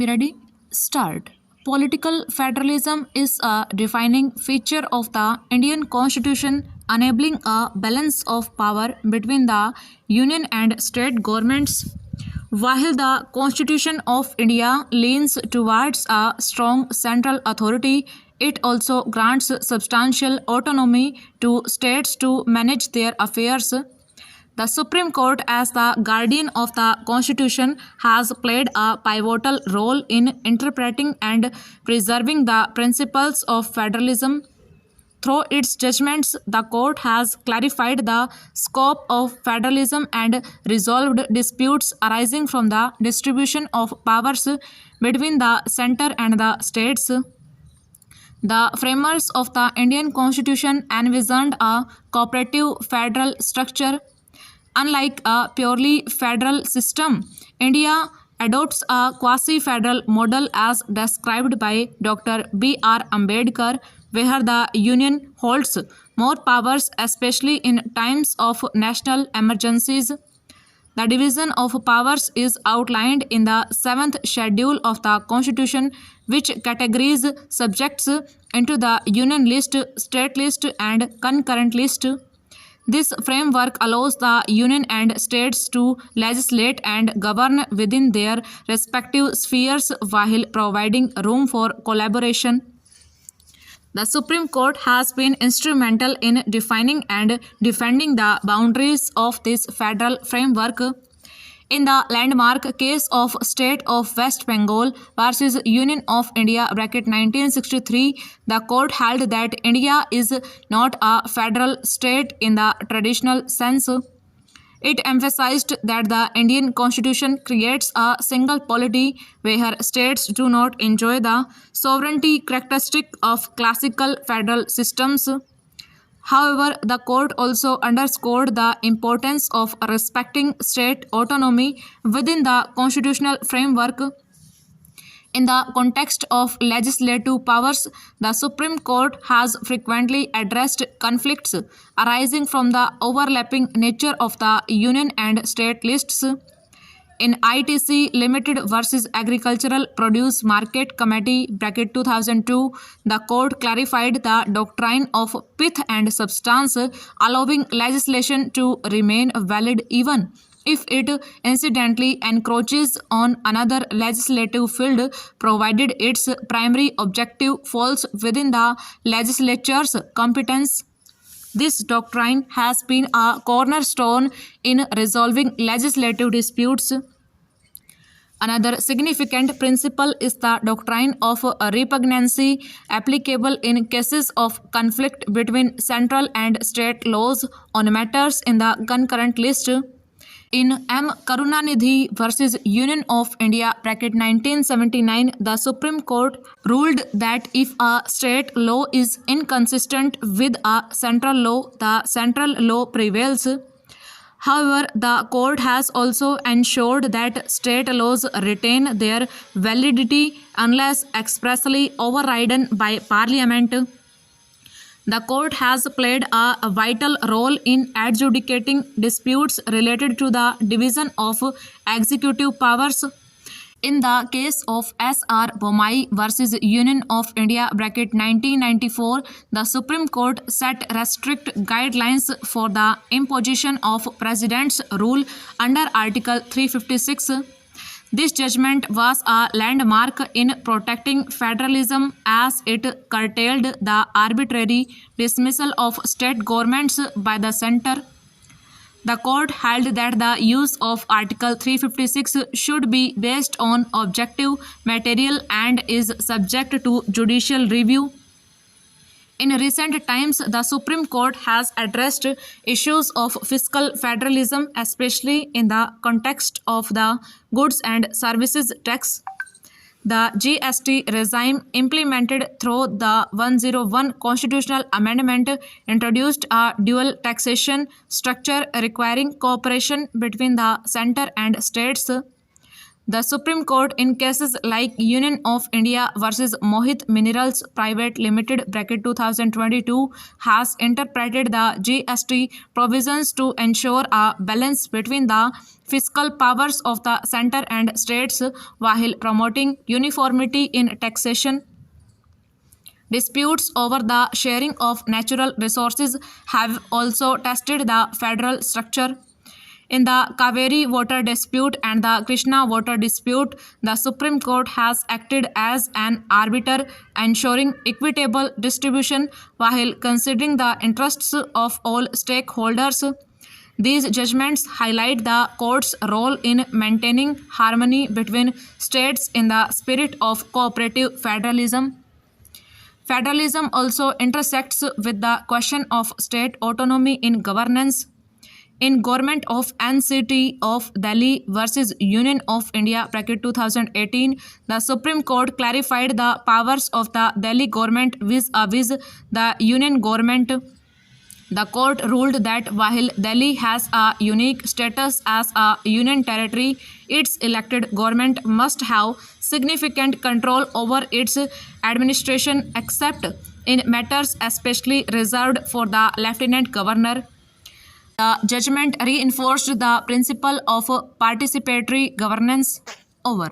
Be ready? Start. Political federalism is a defining feature of the Indian Constitution, enabling a balance of power between the union and state governments. While the Constitution of India leans towards a strong central authority, it also grants substantial autonomy to states to manage their affairs. The Supreme Court, as the guardian of the Constitution, has played a pivotal role in interpreting and preserving the principles of federalism. Through its judgments, the court has clarified the scope of federalism and resolved disputes arising from the distribution of powers between the center and the states. The framers of the Indian Constitution envisioned a cooperative federal structure. Unlike a purely federal system, India adopts a quasi-federal model as described by Dr. B.R. Ambedkar, where the union holds more powers, especially in times of national emergencies. The division of powers is outlined in the 7th schedule of the Constitution, which categorizes subjects into the union list, state list, and concurrent list. This framework allows the union and states to legislate and govern within their respective spheres while providing room for collaboration. The Supreme Court has been instrumental in defining and defending the boundaries of this federal framework. In the landmark case of State of West Bengal versus Union of India (1963), the court held that India is not a federal state in the traditional sense. It emphasized that the Indian Constitution creates a single polity where states do not enjoy the sovereignty characteristic of classical federal systems. However, the court also underscored the importance of respecting state autonomy within the constitutional framework. In the context of legislative powers, the Supreme Court has frequently addressed conflicts arising from the overlapping nature of the union and state lists. In ITC Limited versus Agricultural Produce Market Committee (2002), the court clarified the doctrine of pith and substance, allowing legislation to remain valid even if it incidentally encroaches on another legislative field, provided its primary objective falls within the legislature's competence. This doctrine has been a cornerstone in resolving legislative disputes. Another significant principle is the doctrine of repugnancy, applicable in cases of conflict between central and state laws on matters in the concurrent list. In M. Karunanidhi versus Union of India (1979), the Supreme Court ruled that if a state law is inconsistent with a central law, the central law prevails. However, the court has also ensured that state laws retain their validity unless expressly overridden by Parliament. The court has played a vital role in adjudicating disputes related to the division of executive powers. In the case of S.R. Bommai versus Union of India (1994), the Supreme Court set strict guidelines for the imposition of President's rule under Article 356. This judgment was a landmark in protecting federalism as it curtailed the arbitrary dismissal of state governments by the center. The court held that the use of Article 356 should be based on objective material and is subject to judicial review. In recent times, the Supreme Court has addressed issues of fiscal federalism, especially in the context of the goods and services tax. The GST regime implemented through the 101 constitutional amendment introduced a dual taxation structure requiring cooperation between the center and states. The Supreme Court, in cases like Union of India versus Mohit Minerals Private Limited (2022), has interpreted the GST provisions to ensure a balance between the fiscal powers of the center and states while promoting uniformity in taxation. Disputes over the sharing of natural resources have also tested the federal structure. In the Kaveri water dispute and the Krishna water dispute, the Supreme Court has acted as an arbiter, ensuring equitable distribution while considering the interests of all stakeholders. These judgments highlight the court's role in maintaining harmony between states in the spirit of cooperative federalism. Federalism also intersects with the question of state autonomy in governance. In Government of NCT of Delhi versus Union of India (2018), the Supreme Court clarified the powers of the Delhi government vis-a-vis the Union government. The court ruled that while Delhi has a unique status as a union territory, its elected government must have significant control over its administration except in matters especially reserved for the lieutenant governor. The judgment reinforced the principle of participatory governance. Over.